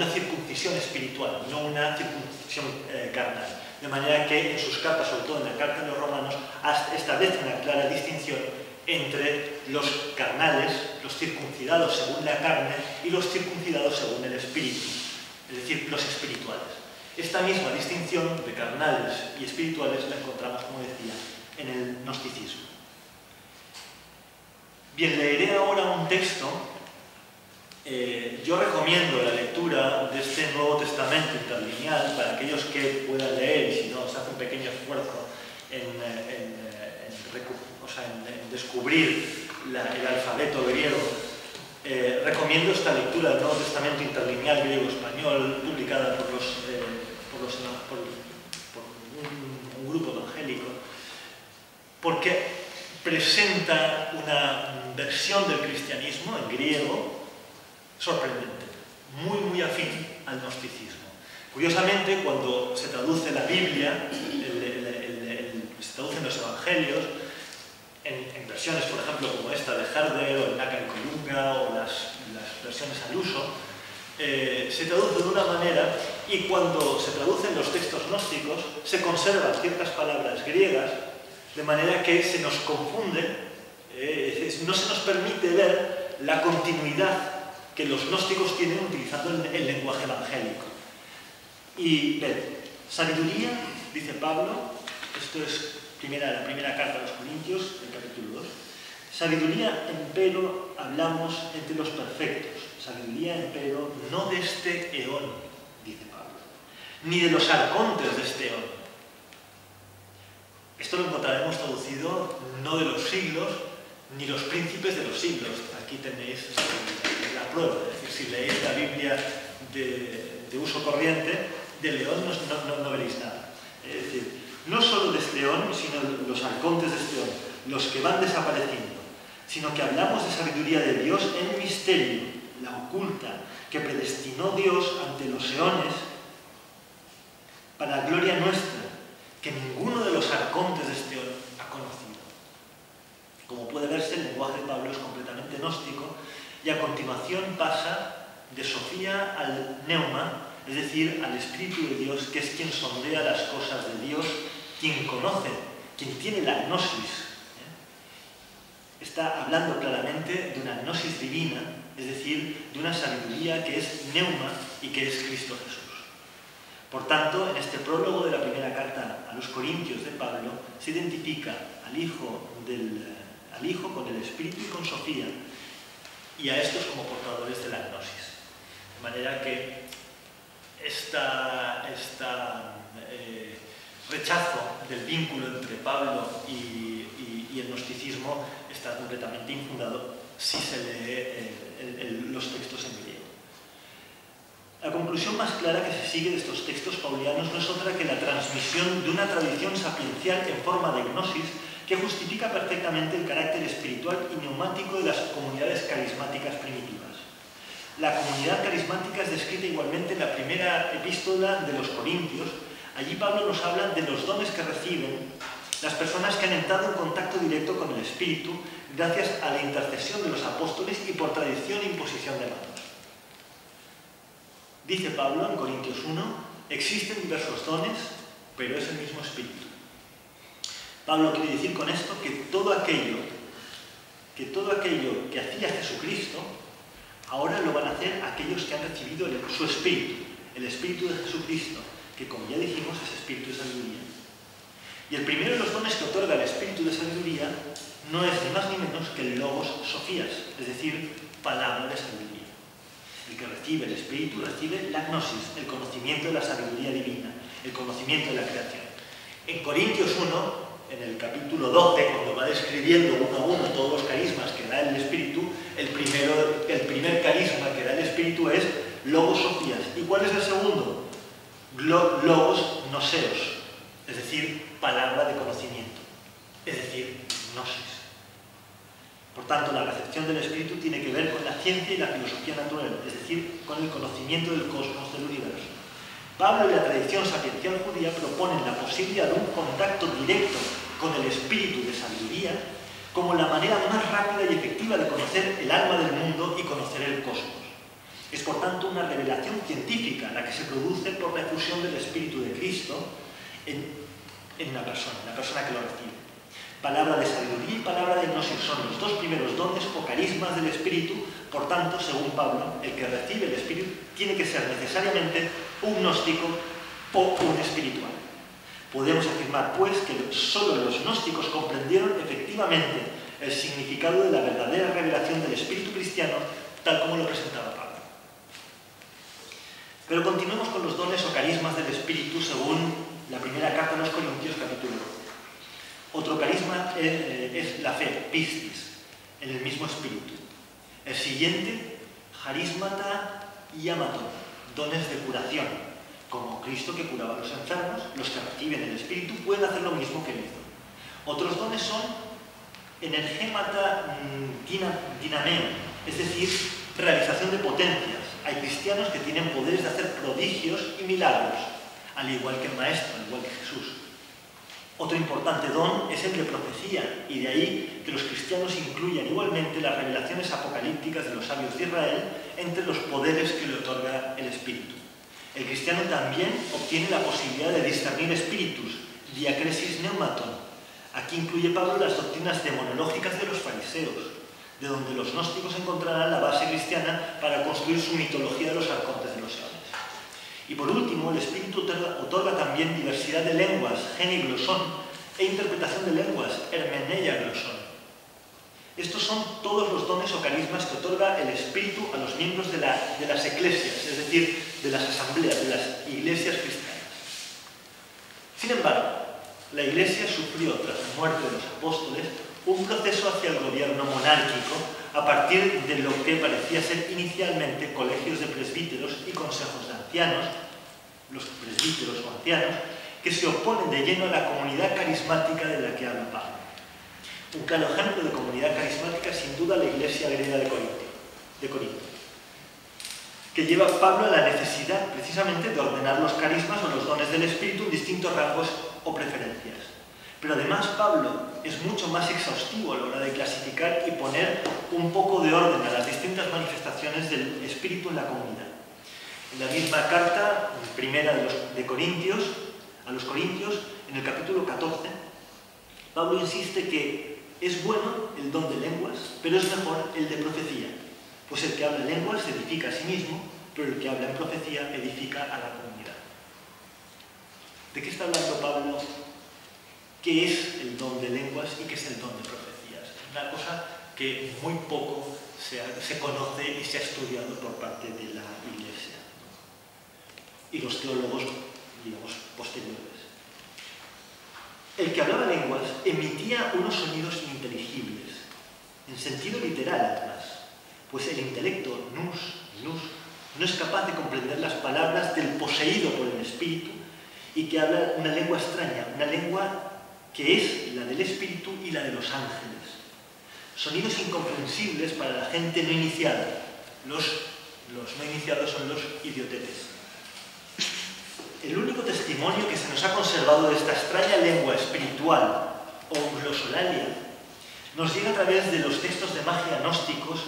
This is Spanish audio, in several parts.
una circuncisión espiritual, no una circuncisión carnal. De manera que en sus cartas, sobre todo en la carta de los romanos, establece una clara distinción entre los carnales, los circuncidados según la carne, y los circuncidados según el espíritu, es decir, los espirituales. Esta misma distinción de carnales y espirituales la encontramos, como decía, en el gnosticismo. Bien, leeré ahora un texto. Yo recomiendo la lectura de este Nuevo Testamento interlineal para aquellos que puedan leer, y si no, se hace un pequeño esfuerzo en descubrir el alfabeto griego. Recomiendo esta lectura del Nuevo Testamento interlineal griego-español, publicada por un grupo evangélico, porque presenta una versión del cristianismo en griego sorprendente, muy afín al gnosticismo. Curiosamente, cuando se traduce la Biblia, se traducen los evangelios, en versiones, por ejemplo, como esta de Herder o el Nácar Colunga o las versiones al uso, se traduce de una manera, y cuando se traducen los textos gnósticos se conservan ciertas palabras griegas, de manera que se nos confunde, no se nos permite ver la continuidad que los gnósticos tienen utilizando el lenguaje evangélico. Y ven, sabiduría, dice Pablo, esto es la primera carta a los Corintios, el capítulo 2, sabiduría, empero, hablamos entre los perfectos, sabiduría, empero, no de este eón, dice Pablo, ni de los arcontes de este eón. Esto lo encontraremos traducido no de los siglos, ni los príncipes de los siglos. Aquí tenéis la prueba, es decir, si leéis la Biblia de uso corriente, de león no veréis nada. Es decir, no solo de este eón, sino los arcontes de este eón, los que van desapareciendo, sino que hablamos de sabiduría de Dios en misterio, la oculta, que predestinó Dios ante los eones para gloria nuestra, que ninguno de los arcontes de este eón ha conocido. Como puede verse, el lenguaje de Pablo es completamente gnóstico, y a continuación pasa de Sofía al Neuma, es decir, al Espíritu de Dios, que es quien sondea las cosas de Dios, quien conoce, quien tiene la gnosis. Está hablando claramente de una gnosis divina, es decir, de una sabiduría que es Neuma y que es Cristo Jesús. Por tanto, en este prólogo de la primera carta a los Corintios de Pablo, se identifica al Hijo con el Espíritu y con Sofía, y a estos como portadores de la gnosis. De manera que este rechazo del vínculo entre Pablo y el gnosticismo está completamente infundado si se lee los textos en griego. La conclusión más clara que se sigue de estos textos paulianos no es otra que la transmisión de una tradición sapiencial en forma de gnosis que justifica perfectamente el carácter espiritual y neumático de las comunidades carismáticas primitivas. La comunidad carismática es descrita igualmente en la primera epístola de los Corintios. Allí Pablo nos habla de los dones que reciben las personas que han entrado en contacto directo con el Espíritu gracias a la intercesión de los apóstoles y por tradición e imposición de manos. Dice Pablo en Corintios 1, existen diversos dones, pero es el mismo Espíritu. Pablo quiere decir con esto que todo aquello que hacía Jesucristo, ahora lo van a hacer aquellos que han recibido su Espíritu, el Espíritu de Jesucristo, que como ya dijimos es Espíritu de sabiduría. Y el primero de los dones que otorga el Espíritu de sabiduría no es ni más ni menos que el Logos Sofías, es decir, palabra de sabiduría. El que recibe el Espíritu recibe la gnosis, el conocimiento de la sabiduría divina, el conocimiento de la creación. En Corintios 1, en el capítulo 12, cuando va describiendo uno a uno todos los carismas que da el Espíritu, el primer carisma que da el Espíritu es Logos Sofías. ¿Y cuál es el segundo? Logos Gnoseos, es decir, palabra de conocimiento, es decir, gnosis. Por tanto, la recepción del Espíritu tiene que ver con la ciencia y la filosofía natural, es decir, con el conocimiento del cosmos, del universo. Pablo y la tradición sapiencial judía proponen la posibilidad de un contacto directo con el Espíritu de sabiduría como la manera más rápida y efectiva de conocer el alma del mundo y conocer el cosmos. Es por tanto una revelación científica la que se produce por la efusión del Espíritu de Cristo en una persona que lo recibe. Palabra de sabiduría y palabra de gnosis son los dos primeros dones o carismas del Espíritu. Por tanto, según Pablo, el que recibe el Espíritu tiene que ser necesariamente un gnóstico o un espiritual. Podemos afirmar, pues, que solo los gnósticos comprendieron efectivamente el significado de la verdadera revelación del Espíritu cristiano, tal como lo presentaba Pablo. Pero continuemos con los dones o carismas del Espíritu según la primera carta a los Corintios, capítulo 12. Otro carisma es la fe, pistis, en el mismo Espíritu. El siguiente, charismata y amaton, dones de curación. Como Cristo que curaba a los enfermos, los que reciben el Espíritu pueden hacer lo mismo que él hizo. Otros dones son energemata dinameo, es decir, realización de potencias. Hay cristianos que tienen poderes de hacer prodigios y milagros, al igual que el Maestro, al igual que Jesús. Otro importante don es el de profecía, y de ahí que los cristianos incluyan igualmente las revelaciones apocalípticas de los sabios de Israel entre los poderes que le otorga el Espíritu. El cristiano también obtiene la posibilidad de discernir espíritus, diacresis neumaton. Aquí incluye Pablo las doctrinas demonológicas de los fariseos, de donde los gnósticos encontrarán la base cristiana para construir su mitología de los arcontes de los eones. Y por último, el Espíritu otorga también diversidad de lenguas, gene y glosón, e interpretación de lenguas, hermeneia glosón. Estos son todos los dones o carismas que otorga el Espíritu a los miembros de las eclesias, es decir, de las asambleas, de las iglesias cristianas. Sin embargo, la Iglesia sufrió, tras la muerte de los apóstoles, un proceso hacia el gobierno monárquico a partir de lo que parecía ser inicialmente colegios de presbíteros y consejos de ancianos, los presbíteros o ancianos, que se oponen de lleno a la comunidad carismática de la que habla Pablo. Un claro ejemplo de comunidad carismática es sin duda la iglesia griega de Corinto, que lleva a Pablo a la necesidad precisamente de ordenar los carismas o los dones del Espíritu en distintos rangos o preferencias. Pero además Pablo es mucho más exhaustivo a la hora de clasificar y poner un poco de orden a las distintas manifestaciones del Espíritu en la comunidad. En la misma carta, primera de Corintios, a los Corintios, en el capítulo 14, Pablo insiste que es bueno el don de lenguas, pero es mejor el de profecía, pues el que habla lenguas se edifica a sí mismo, pero el que habla en profecía edifica a la comunidad. ¿De qué está hablando Pablo? ¿Qué es el don de lenguas y qué es el don de profecías? Es una cosa que muy poco se conoce y se ha estudiado por parte de la Iglesia y los teólogos, digamos, posteriores. El que hablaba lenguas emitía unos sonidos ininteligibles, en sentido literal además, pues el intelecto, nous, no es capaz de comprender las palabras del poseído por el Espíritu y que habla una lengua extraña, una lengua que es la del Espíritu y la de los ángeles. Sonidos incomprensibles para la gente no iniciada. Los no iniciados son los idiotetes. El único testimonio que se nos ha conservado de esta extraña lengua espiritual o glosolalia nos llega a través de los textos de magia gnósticos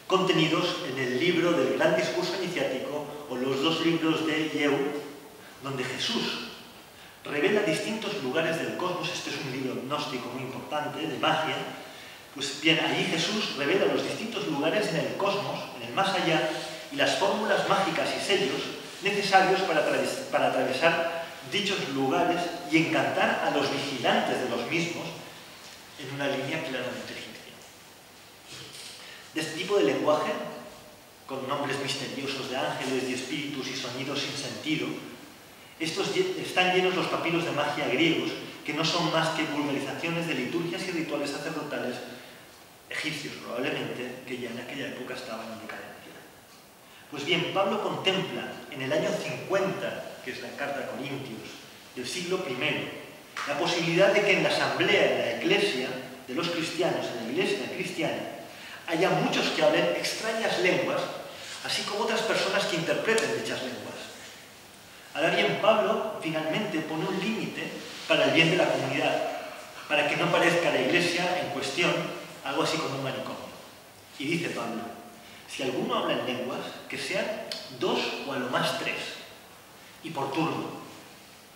contenidos en el libro del Gran Discurso Iniciático o los dos libros de Yeu, donde Jesús revela distintos lugares del cosmos. Este es un libro gnóstico muy importante, de magia. Pues bien, allí Jesús revela los distintos lugares en el cosmos, en el más allá, y las fórmulas mágicas y sellos necesarios para atravesar dichos lugares y encantar a los vigilantes de los mismos en una línea claramente egipcia. De este tipo de lenguaje, con nombres misteriosos de ángeles y espíritus y sonidos sin sentido, estos están llenos los papiros de magia griegos, que no son más que vulgarizaciones de liturgias y rituales sacerdotales egipcios, probablemente, que ya en aquella época estaban en decadencia. Pues bien, Pablo contempla en el año 50, que es la carta a Corintios, del siglo I, la posibilidad de que en la asamblea, en la iglesia de los cristianos, en la iglesia cristiana, haya muchos que hablen extrañas lenguas, así como otras personas que interpreten dichas lenguas. Ahora bien, Pablo finalmente pone un límite para el bien de la comunidad, para que no parezca la iglesia en cuestión algo así como un manicomio. Y dice Pablo: si alguno habla en lenguas, que sean 2 o a lo más 3, y por turno,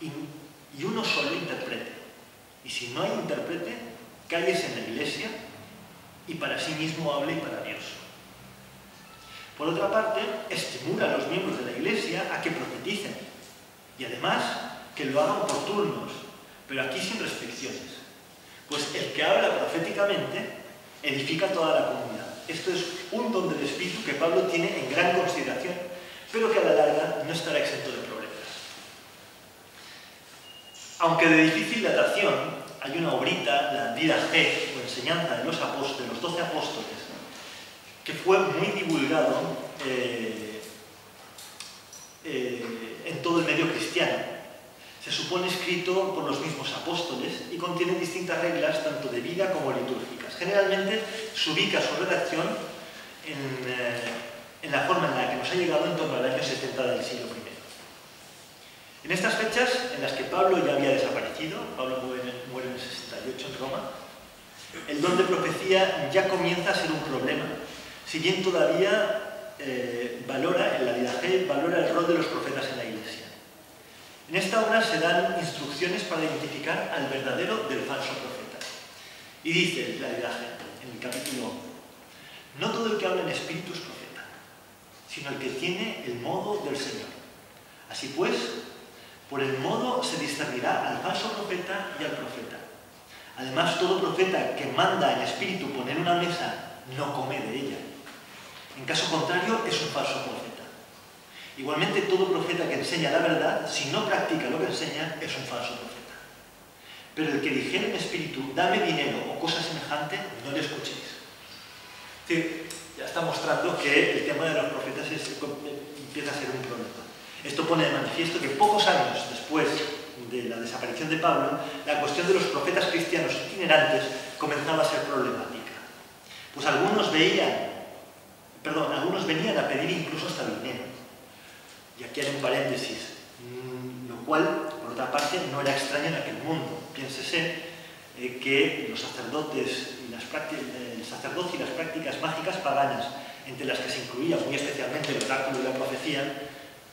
y uno solo interprete. Y si no hay intérprete, cállese en la iglesia y para sí mismo hable y para Dios. Por otra parte, estimula a los miembros de la iglesia a que profeticen, y además que lo hagan por turnos, pero aquí sin restricciones. Pues el que habla proféticamente edifica toda la comunidad. Esto es un don del Espíritu que Pablo tiene en gran consideración, pero que a la larga no estará exento de problemas. Aunque de difícil datación, hay una obrita, la Didache, o enseñanza de los 12 apóstoles, que fue muy divulgado en todo el medio cristiano. Se supone escrito por los mismos apóstoles y contiene distintas reglas tanto de vida como litúrgicas. Generalmente se ubica su redacción en la forma en la que nos ha llegado en torno al año 70 del siglo I. En estas fechas, en las que Pablo ya había desaparecido, Pablo muere en el 68 en Roma, el don de profecía ya comienza a ser un problema, si bien todavía valora el rol de los profetas en la Iglesia. En esta obra se dan instrucciones para identificar al verdadero del falso profeta. Y dice la Didache, en el capítulo 11, no todo el que habla en espíritu es profeta, sino el que tiene el modo del Señor. Así pues, por el modo se discernirá al falso profeta y al profeta. Además, todo profeta que manda en espíritu poner una mesa no come de ella. En caso contrario, es un falso profeta. Igualmente, todo profeta que enseña la verdad, si no practica lo que enseña, es un falso profeta. Pero el que dijera en espíritu, dame dinero o cosa semejante, no le escuchéis. Es decir, ya está mostrando que el tema de los profetas empieza a ser un problema. Esto pone de manifiesto que pocos años después de la desaparición de Pablo, la cuestión de los profetas cristianos itinerantes comenzaba a ser problemática. Pues algunos venían a pedir incluso hasta dinero. Y aquí hay un paréntesis, lo cual, por otra parte, no era extraño en aquel mundo. Piénsese que los sacerdotes y el sacerdocio y las prácticas mágicas paganas, entre las que se incluía muy especialmente el oráculo y la profecía,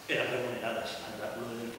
eran remuneradas al oráculo del